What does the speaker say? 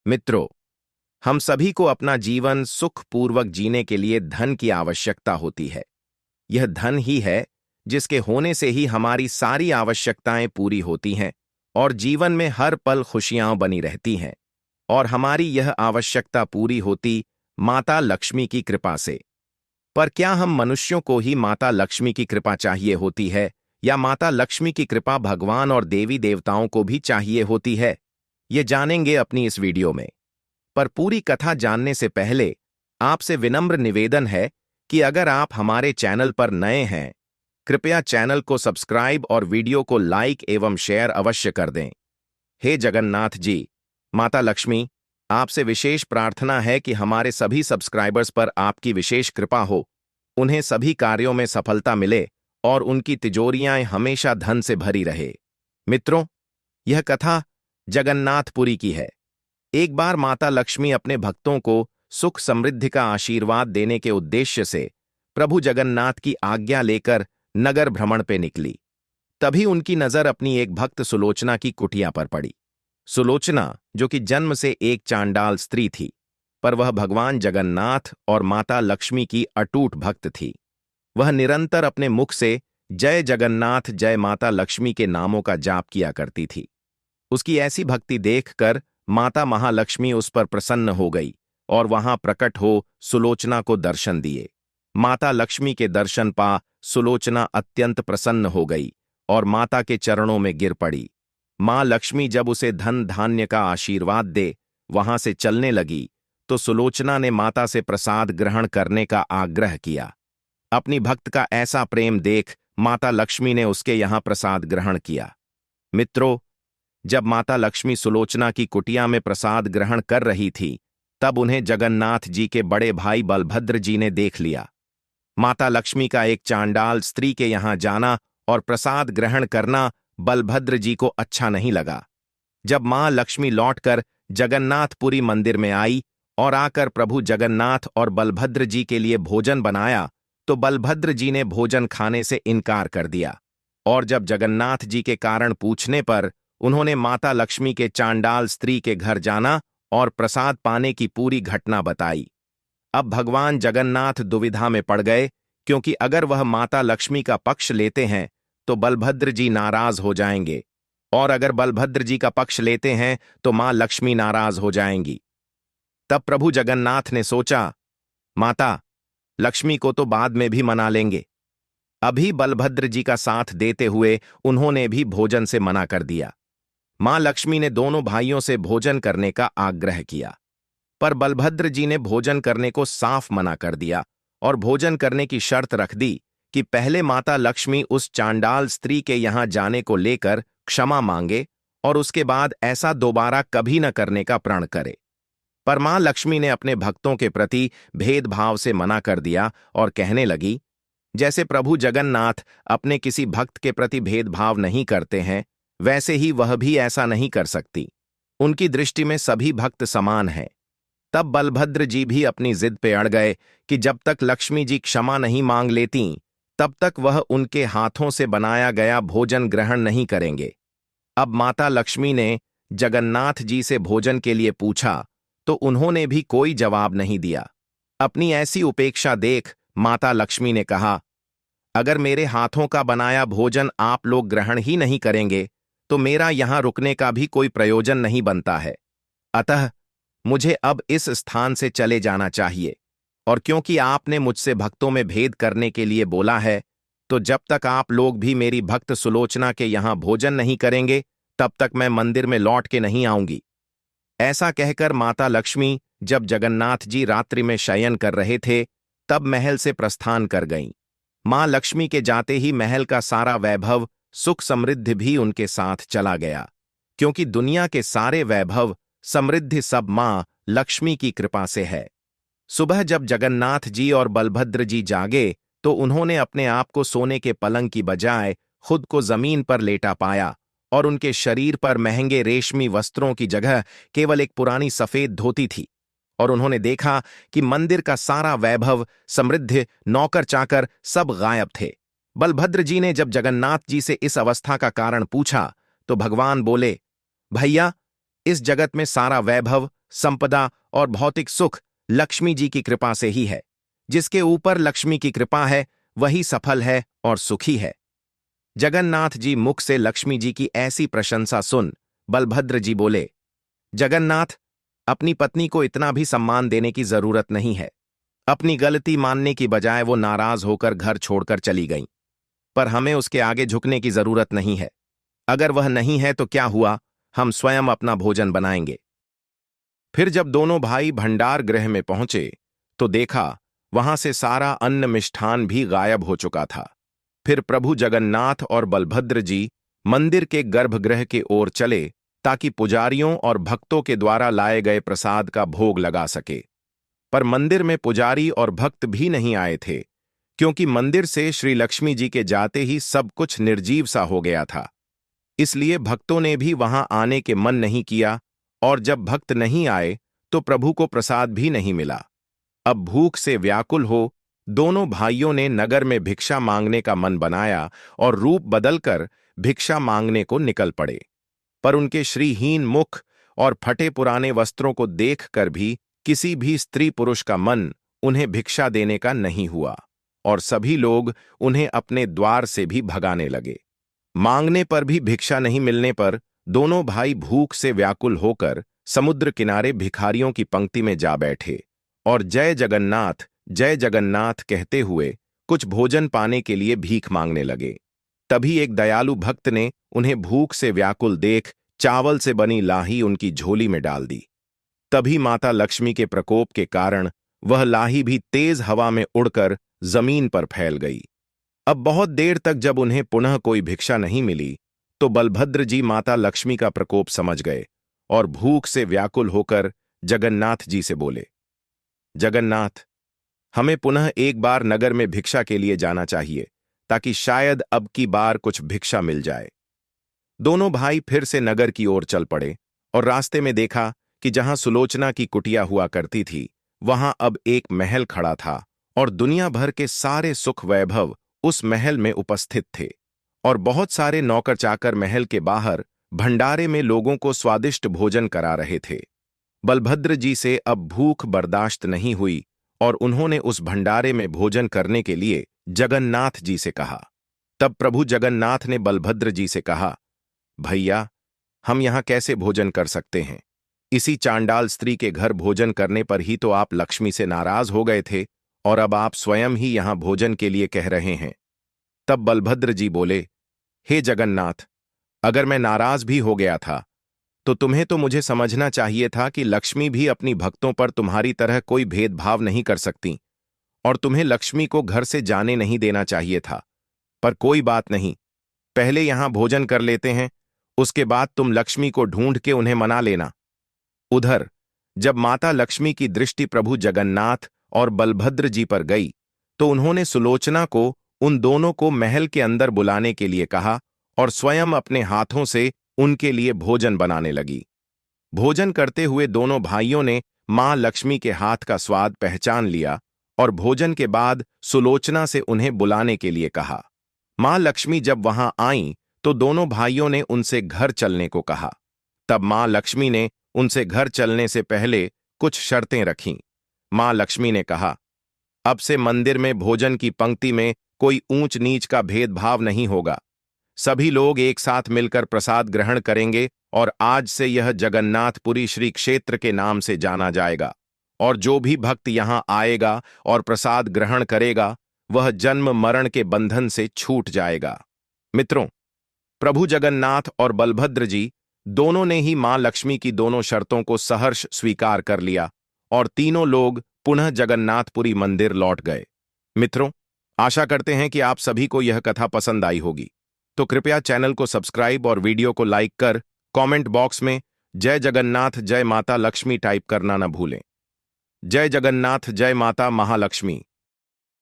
मित्रों, हम सभी को अपना जीवन सुखपूर्वक जीने के लिए धन की आवश्यकता होती है। यह धन ही है जिसके होने से ही हमारी सारी आवश्यकताएं पूरी होती हैं और जीवन में हर पल खुशियां बनी रहती हैं। और हमारी यह आवश्यकता पूरी होती माता लक्ष्मी की कृपा से। पर क्या हम मनुष्यों को ही माता लक्ष्मी की कृपा चाहिए होती है, या माता लक्ष्मी की कृपा भगवान और देवी देवताओं को भी चाहिए होती है? ये जानेंगे अपनी इस वीडियो में। पर पूरी कथा जानने से पहले आपसे विनम्र निवेदन है कि अगर आप हमारे चैनल पर नए हैं, कृपया चैनल को सब्सक्राइब और वीडियो को लाइक एवं शेयर अवश्य कर दें। हे जगन्नाथ जी, माता लक्ष्मी, आपसे विशेष प्रार्थना है कि हमारे सभी सब्सक्राइबर्स पर आपकी विशेष कृपा हो, उन्हें सभी कार्यों में सफलता मिले और उनकी तिजोरियां हमेशा धन से भरी रहे। मित्रों, यह कथा जगन्नाथपुरी की है। एक बार माता लक्ष्मी अपने भक्तों को सुख समृद्धि का आशीर्वाद देने के उद्देश्य से प्रभु जगन्नाथ की आज्ञा लेकर नगर भ्रमण पे निकली। तभी उनकी नजर अपनी एक भक्त सुलोचना की कुटिया पर पड़ी। सुलोचना, जो कि जन्म से एक चांडाल स्त्री थी, पर वह भगवान जगन्नाथ और माता लक्ष्मी की अटूट भक्त थी। वह निरंतर अपने मुख से जय जगन्नाथ जय माता लक्ष्मी के नामों का जाप किया करती थी। उसकी ऐसी भक्ति देखकर माता महालक्ष्मी उस पर प्रसन्न हो गई और वहां प्रकट हो सुलोचना को दर्शन दिए। माता लक्ष्मी के दर्शन पा सुलोचना अत्यंत प्रसन्न हो गई और माता के चरणों में गिर पड़ी। मां लक्ष्मी जब उसे धन धान्य का आशीर्वाद दे वहां से चलने लगी तो सुलोचना ने माता से प्रसाद ग्रहण करने का आग्रह किया। अपनी भक्त का ऐसा प्रेम देख माता लक्ष्मी ने उसके यहां प्रसाद ग्रहण किया। मित्रों, जब माता लक्ष्मी सुलोचना की कुटिया में प्रसाद ग्रहण कर रही थी, तब उन्हें जगन्नाथ जी के बड़े भाई बलभद्र जी ने देख लिया। माता लक्ष्मी का एक चांडाल स्त्री के यहां जाना और प्रसाद ग्रहण करना बलभद्र जी को अच्छा नहीं लगा। जब मां लक्ष्मी लौटकर जगन्नाथपुरी मंदिर में आई और आकर प्रभु जगन्नाथ और बलभद्र जी के लिए भोजन बनाया, तो बलभद्र जी ने भोजन खाने से इनकार कर दिया। और जब जगन्नाथ जी के कारण पूछने पर उन्होंने माता लक्ष्मी के चांडाल स्त्री के घर जाना और प्रसाद पाने की पूरी घटना बताई। अब भगवान जगन्नाथ दुविधा में पड़ गए, क्योंकि अगर वह माता लक्ष्मी का पक्ष लेते हैं तो बलभद्र जी नाराज हो जाएंगे, और अगर बलभद्र जी का पक्ष लेते हैं तो मां लक्ष्मी नाराज हो जाएंगी। तब प्रभु जगन्नाथ ने सोचा, माता लक्ष्मी को तो बाद में भी मना लेंगे। अभी बलभद्र जी का साथ देते हुए उन्होंने भी भोजन से मना कर दिया। मां लक्ष्मी ने दोनों भाइयों से भोजन करने का आग्रह किया, पर बलभद्र जी ने भोजन करने को साफ मना कर दिया और भोजन करने की शर्त रख दी कि पहले माता लक्ष्मी उस चांडाल स्त्री के यहां जाने को लेकर क्षमा मांगे और उसके बाद ऐसा दोबारा कभी न करने का प्रण करे। पर मां लक्ष्मी ने अपने भक्तों के प्रति भेदभाव से मना कर दिया और कहने लगी, जैसे प्रभु जगन्नाथ अपने किसी भक्त के प्रति भेदभाव नहीं करते हैं, वैसे ही वह भी ऐसा नहीं कर सकती। उनकी दृष्टि में सभी भक्त समान हैं। तब बलभद्र जी भी अपनी जिद पे अड़ गए कि जब तक लक्ष्मी जी क्षमा नहीं मांग लेती, तब तक वह उनके हाथों से बनाया गया भोजन ग्रहण नहीं करेंगे। अब माता लक्ष्मी ने जगन्नाथ जी से भोजन के लिए पूछा तो उन्होंने भी कोई जवाब नहीं दिया। अपनी ऐसी उपेक्षा देख माता लक्ष्मी ने कहा, अगर मेरे हाथों का बनाया भोजन आप लोग ग्रहण ही नहीं करेंगे तो मेरा यहां रुकने का भी कोई प्रयोजन नहीं बनता है। अतः मुझे अब इस स्थान से चले जाना चाहिए, और क्योंकि आपने मुझसे भक्तों में भेद करने के लिए बोला है, तो जब तक आप लोग भी मेरी भक्त सुलोचना के यहां भोजन नहीं करेंगे, तब तक मैं मंदिर में लौट के नहीं आऊंगी। ऐसा कहकर माता लक्ष्मी जब जगन्नाथ जी रात्रि में शयन कर रहे थे, तब महल से प्रस्थान कर गईं। मां लक्ष्मी के जाते ही महल का सारा वैभव सुख समृद्धि भी उनके साथ चला गया, क्योंकि दुनिया के सारे वैभव समृद्धि सब मां लक्ष्मी की कृपा से है। सुबह जब जगन्नाथ जी और बलभद्र जी जागे तो उन्होंने अपने आप को सोने के पलंग की बजाय खुद को जमीन पर लेटा पाया, और उनके शरीर पर महंगे रेशमी वस्त्रों की जगह केवल एक पुरानी सफेद धोती थी। और उन्होंने देखा कि मंदिर का सारा वैभव समृद्धि नौकर चाकर सब गायब थे। बलभद्र जी ने जब जगन्नाथ जी से इस अवस्था का कारण पूछा तो भगवान बोले, भैया, इस जगत में सारा वैभव संपदा और भौतिक सुख लक्ष्मी जी की कृपा से ही है। जिसके ऊपर लक्ष्मी की कृपा है वही सफल है और सुखी है। जगन्नाथ जी मुख से लक्ष्मी जी की ऐसी प्रशंसा सुन बलभद्र जी बोले, जगन्नाथ, अपनी पत्नी को इतना भी सम्मान देने की जरूरत नहीं है। अपनी गलती मानने की बजाय वो नाराज होकर घर छोड़कर चली गईं। पर हमें उसके आगे झुकने की जरूरत नहीं है। अगर वह नहीं है तो क्या हुआ, हम स्वयं अपना भोजन बनाएंगे। फिर जब दोनों भाई भंडार गृह में पहुंचे तो देखा वहां से सारा अन्न मिष्ठान भी गायब हो चुका था। फिर प्रभु जगन्नाथ और बलभद्र जी मंदिर के गर्भगृह के ओर चले ताकि पुजारियों और भक्तों के द्वारा लाए गए प्रसाद का भोग लगा सके। पर मंदिर में पुजारी और भक्त भी नहीं आए थे, क्योंकि मंदिर से श्री लक्ष्मी जी के जाते ही सब कुछ निर्जीव सा हो गया था। इसलिए भक्तों ने भी वहां आने के मन नहीं किया, और जब भक्त नहीं आए तो प्रभु को प्रसाद भी नहीं मिला। अब भूख से व्याकुल हो दोनों भाइयों ने नगर में भिक्षा मांगने का मन बनाया और रूप बदलकर भिक्षा मांगने को निकल पड़े। पर उनके श्रीहीन मुख और फटे पुराने वस्त्रों को देखकर भी किसी भी स्त्री पुरुष का मन उन्हें भिक्षा देने का नहीं हुआ, और सभी लोग उन्हें अपने द्वार से भी भगाने लगे। मांगने पर भी भिक्षा नहीं मिलने पर दोनों भाई भूख से व्याकुल होकर समुद्र किनारे भिखारियों की पंक्ति में जा बैठे और जय जगन्नाथ कहते हुए कुछ भोजन पाने के लिए भीख मांगने लगे। तभी एक दयालु भक्त ने उन्हें भूख से व्याकुल देख चावल से बनी लाही उनकी झोली में डाल दी। तभी माता लक्ष्मी के प्रकोप के कारण वह लाही भी तेज हवा में उड़कर जमीन पर फैल गई। अब बहुत देर तक जब उन्हें पुनः कोई भिक्षा नहीं मिली तो बलभद्र जी माता लक्ष्मी का प्रकोप समझ गए और भूख से व्याकुल होकर जगन्नाथ जी से बोले, जगन्नाथ, हमें पुनः एक बार नगर में भिक्षा के लिए जाना चाहिए ताकि शायद अब की बार कुछ भिक्षा मिल जाए। दोनों भाई फिर से नगर की ओर चल पड़े और रास्ते में देखा कि जहां सुलोचना की कुटिया हुआ करती थी वहां अब एक महल खड़ा था और दुनिया भर के सारे सुख वैभव उस महल में उपस्थित थे, और बहुत सारे नौकर चाकर महल के बाहर भंडारे में लोगों को स्वादिष्ट भोजन करा रहे थे। बलभद्र जी से अब भूख बर्दाश्त नहीं हुई और उन्होंने उस भंडारे में भोजन करने के लिए जगन्नाथ जी से कहा। तब प्रभु जगन्नाथ ने बलभद्र जी से कहा, भैया, हम यहां कैसे भोजन कर सकते हैं? इसी चांडाल स्त्री के घर भोजन करने पर ही तो आप लक्ष्मी से नाराज हो गए थे, और अब आप स्वयं ही यहां भोजन के लिए कह रहे हैं। तब बलभद्र जी बोले, हे जगन्नाथ, अगर मैं नाराज भी हो गया था तो तुम्हें तो मुझे समझना चाहिए था कि लक्ष्मी भी अपनी भक्तों पर तुम्हारी तरह कोई भेदभाव नहीं कर सकती, और तुम्हें लक्ष्मी को घर से जाने नहीं देना चाहिए था। पर कोई बात नहीं, पहले यहां भोजन कर लेते हैं, उसके बाद तुम लक्ष्मी को ढूंढ के उन्हें मना लेना। उधर जब माता लक्ष्मी की दृष्टि प्रभु जगन्नाथ और बलभद्र जी पर गई तो उन्होंने सुलोचना को उन दोनों को महल के अंदर बुलाने के लिए कहा और स्वयं अपने हाथों से उनके लिए भोजन बनाने लगी। भोजन करते हुए दोनों भाइयों ने मां लक्ष्मी के हाथ का स्वाद पहचान लिया और भोजन के बाद सुलोचना से उन्हें बुलाने के लिए कहा। मां लक्ष्मी जब वहां आईं तो दोनों भाइयों ने उनसे घर चलने को कहा। तब मां लक्ष्मी ने उनसे घर चलने से पहले कुछ शर्तें रखीं। मां लक्ष्मी ने कहा, अब से मंदिर में भोजन की पंक्ति में कोई ऊंच नीच का भेदभाव नहीं होगा। सभी लोग एक साथ मिलकर प्रसाद ग्रहण करेंगे और आज से यह जगन्नाथपुरी श्री क्षेत्र के नाम से जाना जाएगा, और जो भी भक्त यहां आएगा और प्रसाद ग्रहण करेगा वह जन्म मरण के बंधन से छूट जाएगा। मित्रों, प्रभु जगन्नाथ और बलभद्र जी दोनों ने ही मां लक्ष्मी की दोनों शर्तों को सहर्ष स्वीकार कर लिया और तीनों लोग पुनः जगन्नाथपुरी मंदिर लौट गए। मित्रों, आशा करते हैं कि आप सभी को यह कथा पसंद आई होगी, तो कृपया चैनल को सब्सक्राइब और वीडियो को लाइक कर कमेंट बॉक्स में जय जगन्नाथ जय माता लक्ष्मी टाइप करना न भूलें। जय जगन्नाथ जय माता महालक्ष्मी।